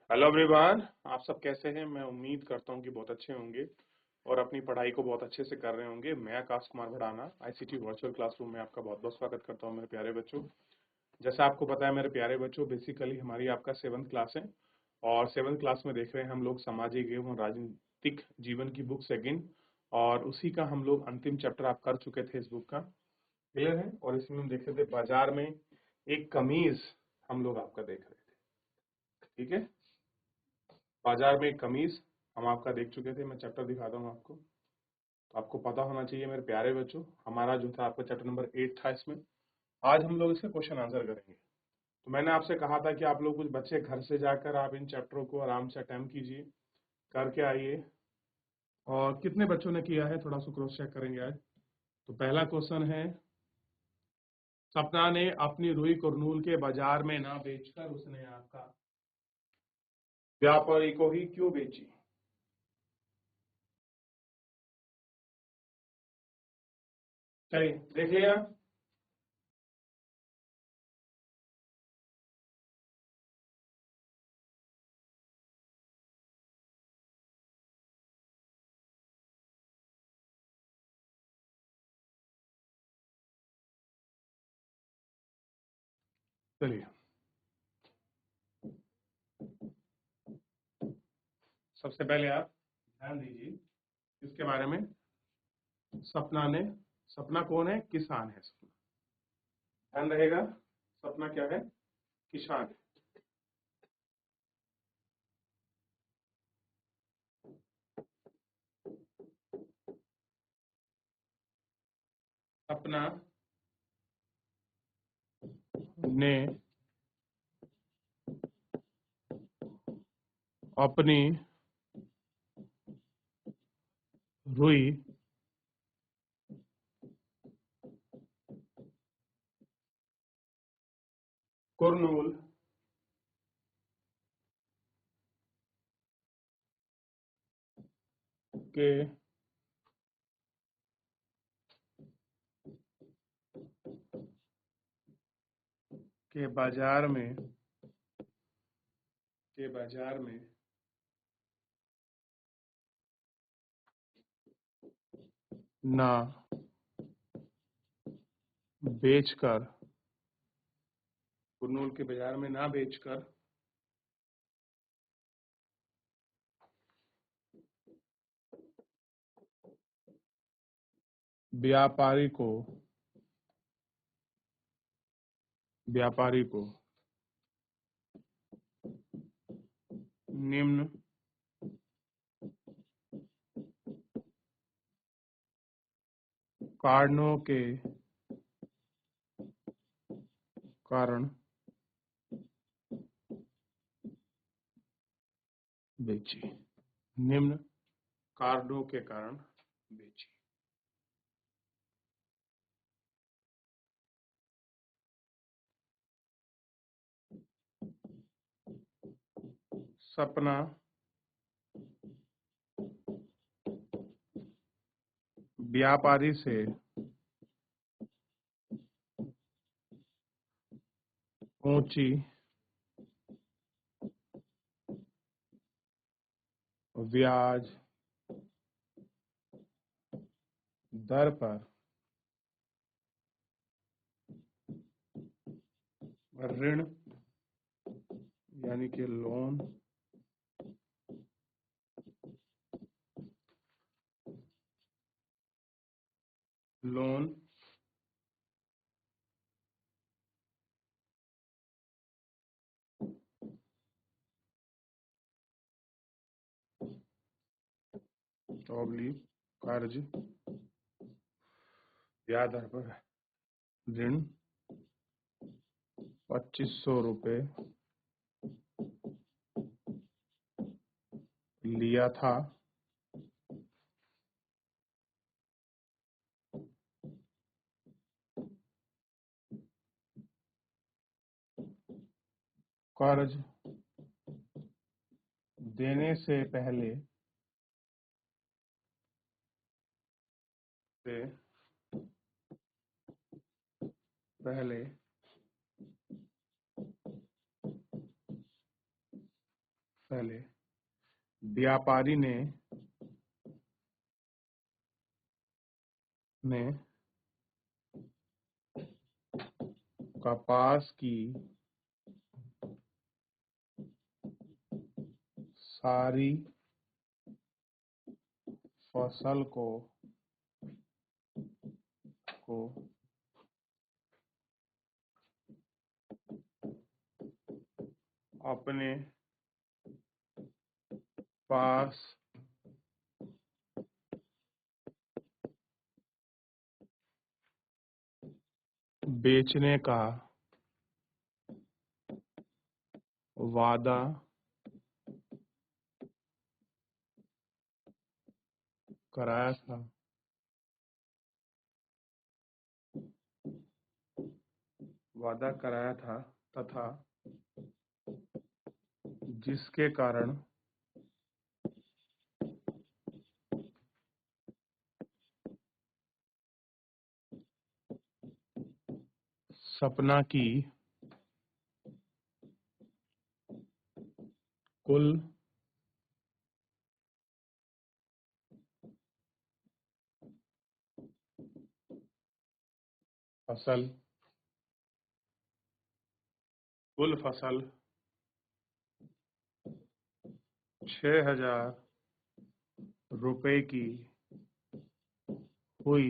Hello everyone, आप सब कैसे हैं? मैं उम्मीद करता हूं कि बहुत अच्छे होंगे और अपनी पढ़ाई को बहुत अच्छे से कर रहे होंगे। मैं Akash Kumar Bhadana ICT virtual classroom में आपका बहुत बहुत स्वागत करता हूं मेरे प्यारे बच्चों। जैसा आपको पता है मेरे प्यारे बच्चों, बेसिकली हमारी आपका 7th क्लास है और 7th क्लास में देख रहे हैं हम लोग सामाजिक एवं राजनीतिक जीवन की बुक सेकंड, और उसी का हम लोग अंतिम चैप्टर आप कर चुके थे इस बुक का। क्लियर है? और इसमें हम देख रहे थे बाजार में एक कमीज, हम लोग आपका देख रहे थे। ठीक है, बाजार में एक कमीज हम आपका देख चुके थे। मैं चैप्टर दिखाता हूँ आपको, तो आपको पता होना चाहिए मेरे प्यारे बच्चों, हमारा जो था आपका चैप्टर नंबर 8 था। इसमें आज हम लोग इसका क्वेश्चन आंसर करेंगे। तो मैंने आपसे कहा था कि आप लोग कुछ बच्चे घर से जाकर आप इन चैप्टरों को आराम से अटेम्प्ट कीजिए, करके आइए। और कितने बच्चों ने किया है थोड़ा सा क्रॉस चेक करेंगे आज। तो पहला क्वेश्चन है, सपना ने अपनी रुई कुरनूल के बाजार में ना बेचकर उसने आपका व्यापारी को ही क्यों बेची? चलिए देख लिया। चलिए, सबसे पहले आप ध्यान दीजिए इसके बारे में। सपना ने, सपना कौन है? किसान है सपना। ध्यान रहेगा, सपना क्या है? किसान है। सपना ने अपनी रुई कुरनूल के बाजार में ना बेचकर, कुरनूल के बाजार में ना बेचकर व्यापारी को व्यापारी को निम्न कारणों के कारण बेची। निम्न कारणों के कारण बेची। सपना व्यापारी से ऊंची ब्याज दर पर ऋण यानी कि लोन ऑब्लिक कर्ज ब्याज दर पर ऋण 2500 रुपये लिया था। कर्ज देने से से पहले पहले व्यापारी ने कपास की सारी फसल को अपने पास बेचने का वादा कराया था तथा जिसके कारण सपना की कुल फसल 6,000 रुपए की हुई,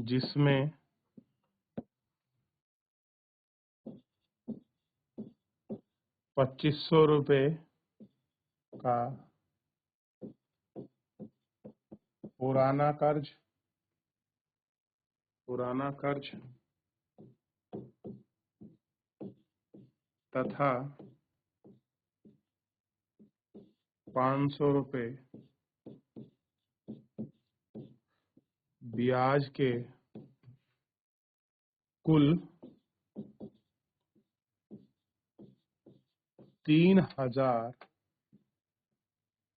जिसमें 2,500 रुपए का पुराना कर्ज तथा 500 रुपए ब्याज के कुल 3,000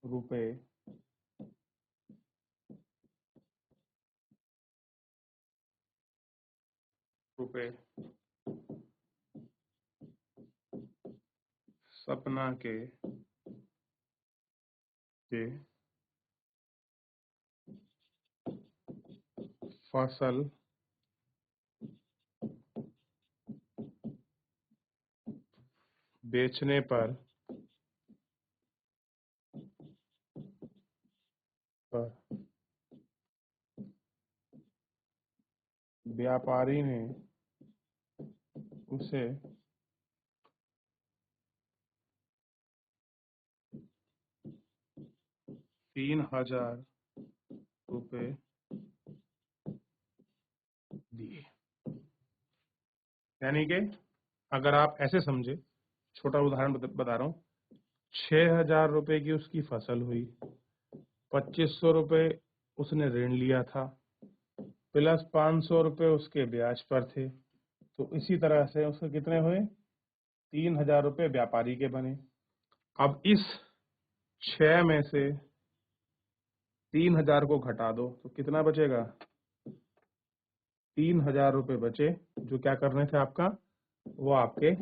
रुपए सपना के फसल बेचने पर व्यापारी ने उसे 3,000 रुपए दिए। यानी कि अगर आप ऐसे समझे, छोटा उदाहरण बता रहा हूँ, 6,000 रुपए की उसकी फसल हुई, 2,500 रुपए उसने ऋण लिया था, प्लस 500 रुपए उसके ब्याज पर थे। तो इसी तरह से उसके कितने हुए? 3,000 रुपए व्यापारी के बने। अब इस 6 में से 3,000 को घटा दो तो कितना बचेगा? 3,000 रुपए बचे, जो क्या करने थे आपका, वो आपके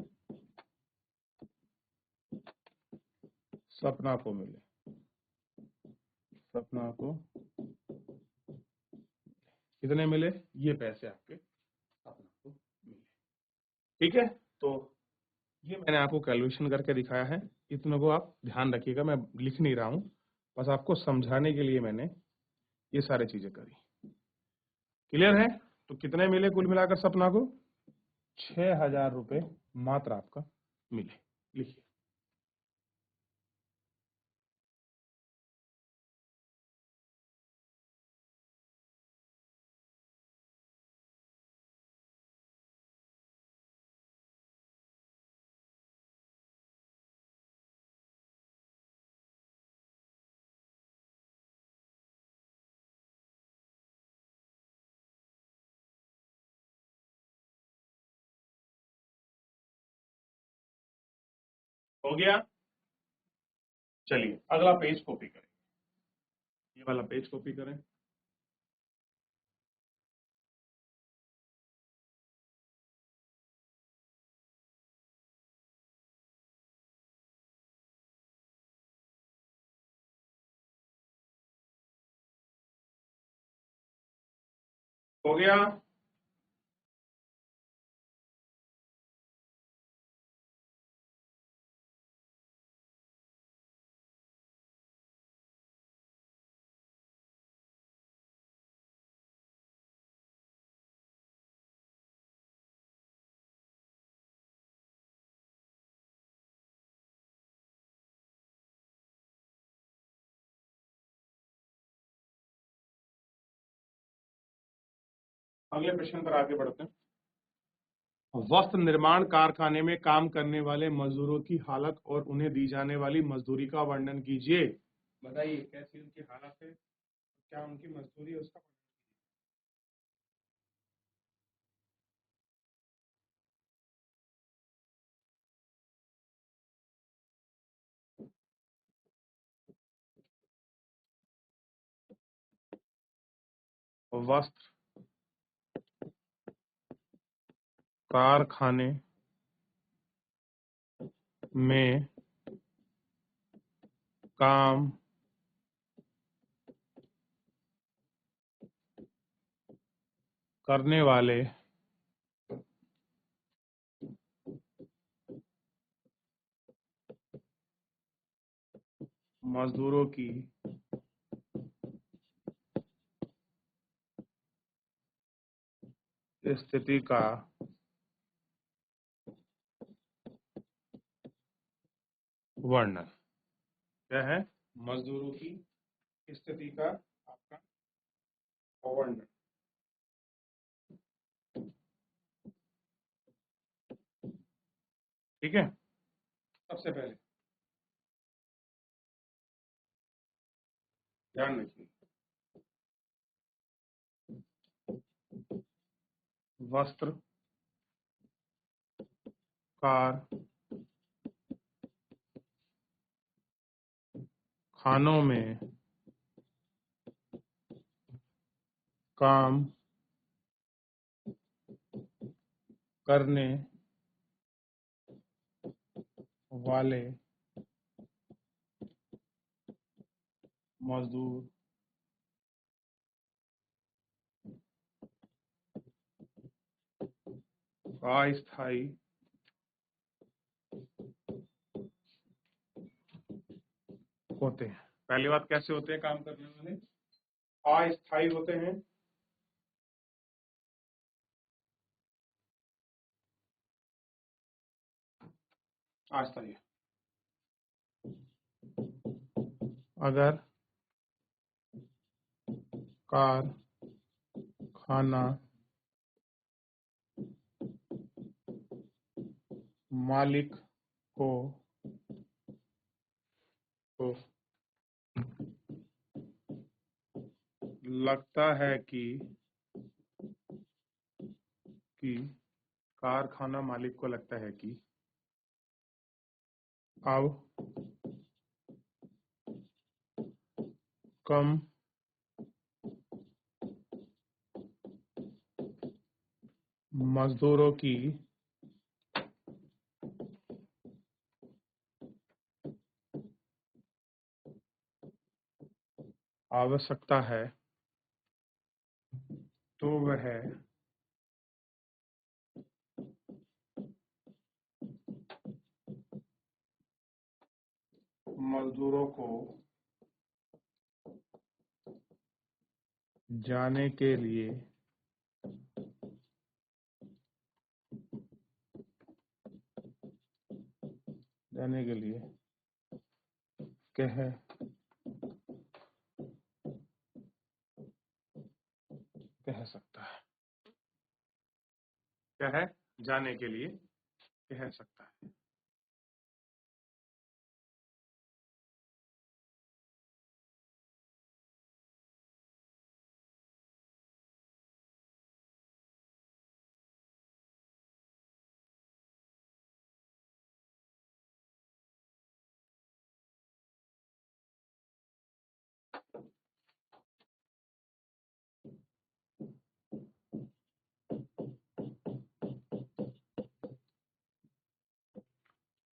सपना को मिले। सपना को कितने मिले? ये पैसे आपके सपना को मिले। ठीक है, तो ये मैंने आपको कैलकुलेशन करके दिखाया है। इतने को आप ध्यान रखिएगा, मैं लिख नहीं रहा हूं, बस आपको समझाने के लिए मैंने ये सारी चीजें करी। क्लियर है? तो कितने मिले कुल मिलाकर सपना को? 6,000 रुपए मात्र आपका मिले। लिखिए। हो गया? चलिए अगला पेज कॉपी करें। ये वाला पेज कॉपी करें। हो गया? अगले प्रश्न पर आगे बढ़ते हैं। वस्त्र निर्माण कारखाने में काम करने वाले मजदूरों की हालत और उन्हें दी जाने वाली मजदूरी का वर्णन कीजिए। बताइए कैसी उनकी हालत है, क्या उनकी मजदूरी है, उसका वस्त्र कारखाने में काम करने वाले मजदूरों की स्थिति का वर्णन। क्या है? मजदूरों की स्थिति का आपका वर्णन। ठीक है, सबसे पहले ध्यान रखिए, वस्त्र कारखानों में काम करने वाले मजदूर अस्थायी होते हैं। पहली बात, कैसे होते हैं काम करने वाले? अस्थायी होते हैं। अस्थायी। अगर कारखाना मालिक को तो लगता है कि कारखाना मालिक को लगता है कि अब कम मजदूरों की आवश्यकता है तो वह मजदूरों को जाने के लिए कह कह सकता है। क्या है? जाने के लिए कह सकता है।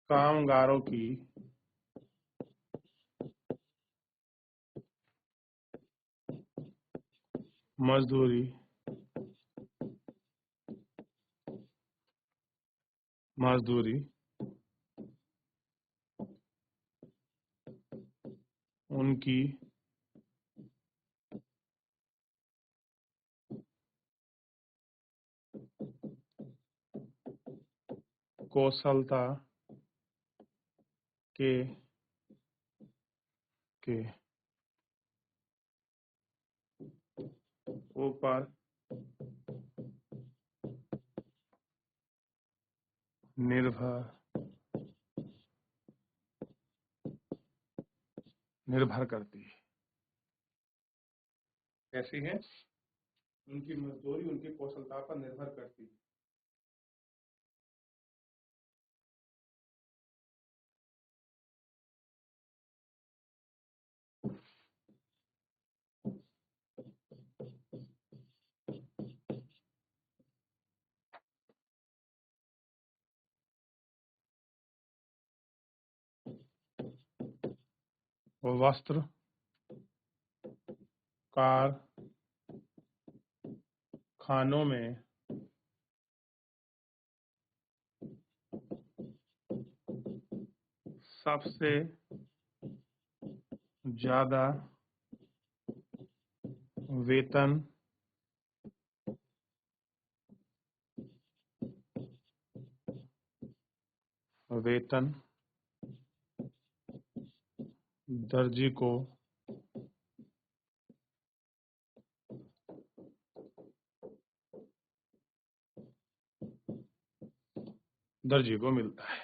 कामगारों की मजदूरी मजदूरी उनकी कौशलता के ऊपर निर्भर करती है। कैसी है? उनकी मजदूरी उनकी कौशलता पर निर्भर करती है। वस्त्र कारखानों में सबसे ज्यादा वेतन वेतन दर्जी को मिलता है।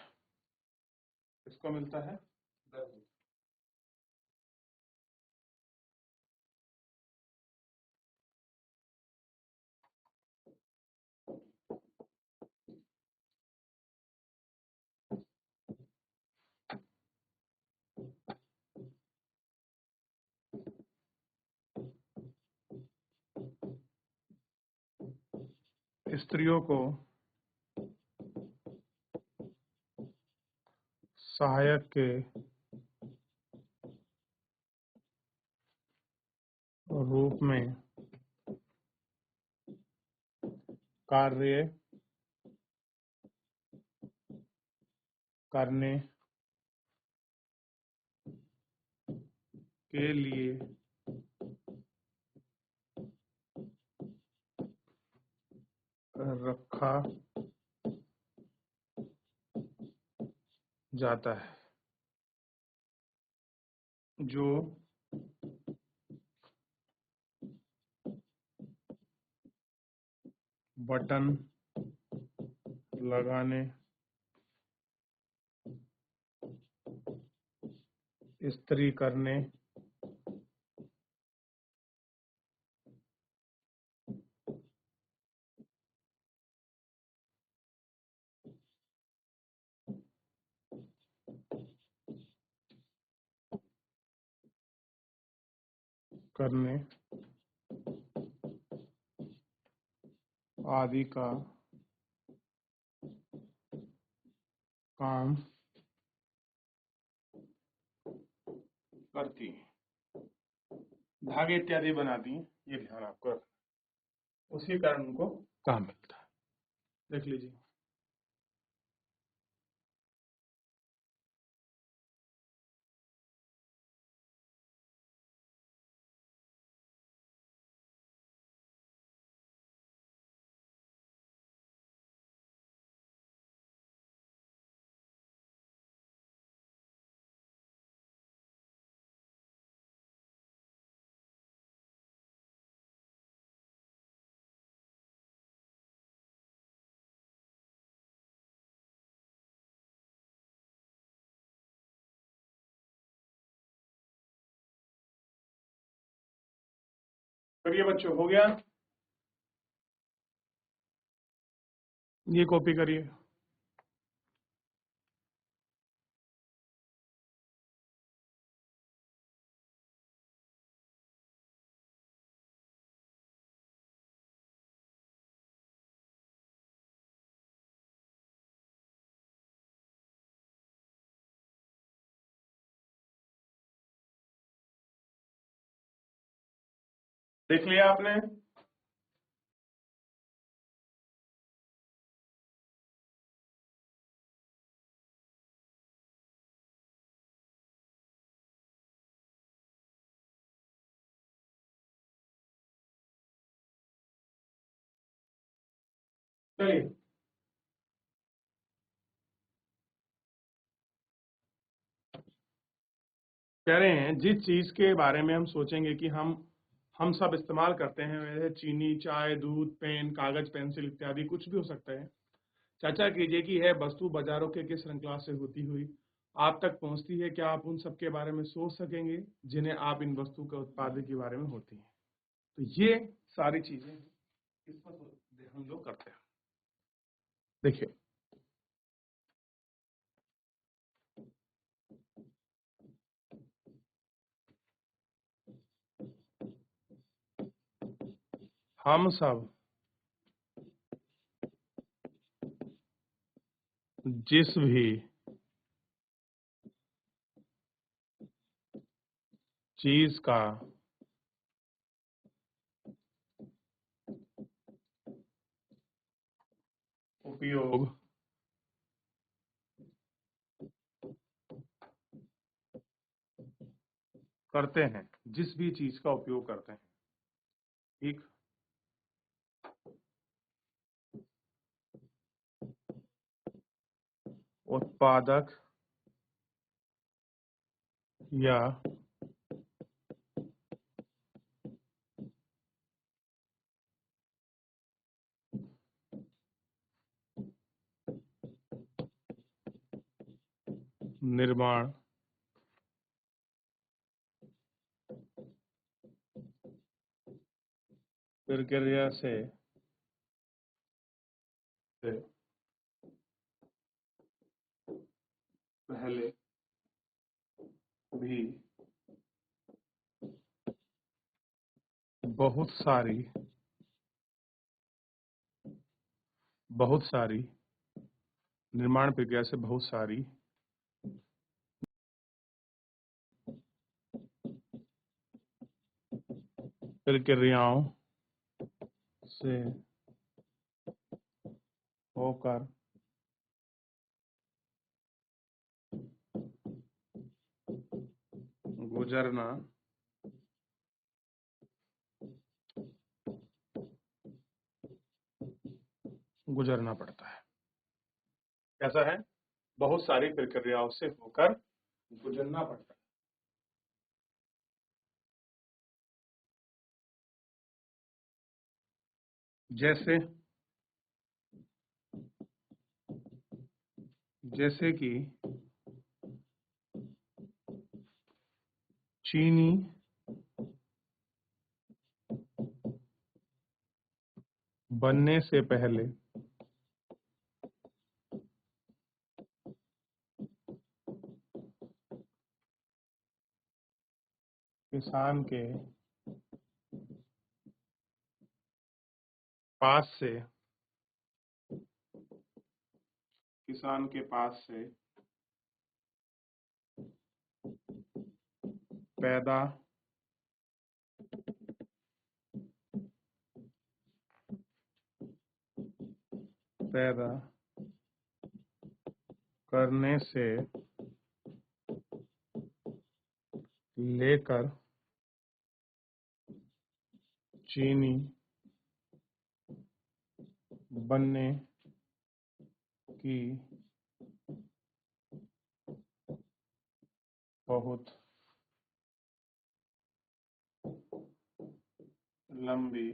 किसको मिलता है? दर्जी। स्त्रियों को सहायक के रूप में कार्य करने के लिए रखा जाता है। जो बटन लगाने, इस्त्री करने आदि का काम करती हैं। धागे इत्यादि बनाती हैं, ये ध्यान आपको रखना। उसी कारण उनको काम मिलता है। देख लीजिए। करिए बच्चों, हो गया? ये कॉपी करिए। देख लिया आपने? चलिए, कह रहे हैं जिस चीज के बारे में हम सोचेंगे कि हम सब इस्तेमाल करते हैं, वैसे चीनी, चाय, दूध, पेन, कागज, पेंसिल इत्यादि कुछ भी हो सकता है। चर्चा कीजिए कि यह वस्तु बाजारों के किस श्रृंखला से होती हुई आप तक पहुंचती है। क्या आप उन सब के बारे में सोच सकेंगे जिन्हें आप इन वस्तु के उत्पादन के बारे में होती हैं? तो ये सारी चीजें इस पर हम लोग करते हैं। देखिए, हम सब जिस भी चीज का उपयोग करते हैं, जिस भी चीज का उपयोग करते हैं, ठीक, उत्पादक या निर्माण प्रक्रिया से पहले भी बहुत सारी निर्माण प्रक्रिया से बहुत सारी प्रक्रियाओं से होकर गुजरना पड़ता है। कैसा है? बहुत सारी प्रक्रियाओं से होकर गुजरना पड़ता है। जैसे कि चीनी बनने से पहले किसान के पास से पैदा करने से लेकर चीनी बनने की बहुत लंबी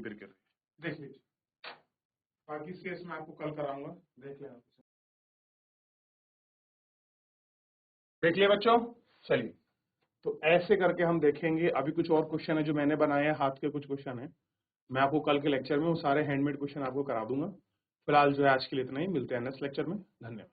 प्रक्रिया। देख लीजिए, बाकी शेष मैं आपको कल कराऊंगा, देख लेना। देख लिया बच्चों? चलिए, तो ऐसे करके हम देखेंगे। अभी कुछ और क्वेश्चन है जो मैंने बनाए हैं, हाथ के कुछ क्वेश्चन है, मैं आपको कल के लेक्चर में वो सारे हैंडमेड क्वेश्चन आपको करा दूंगा। फिलहाल जो है आज के लिए इतना ही, मिलते हैं नेक्स्ट लेक्चर में। धन्यवाद।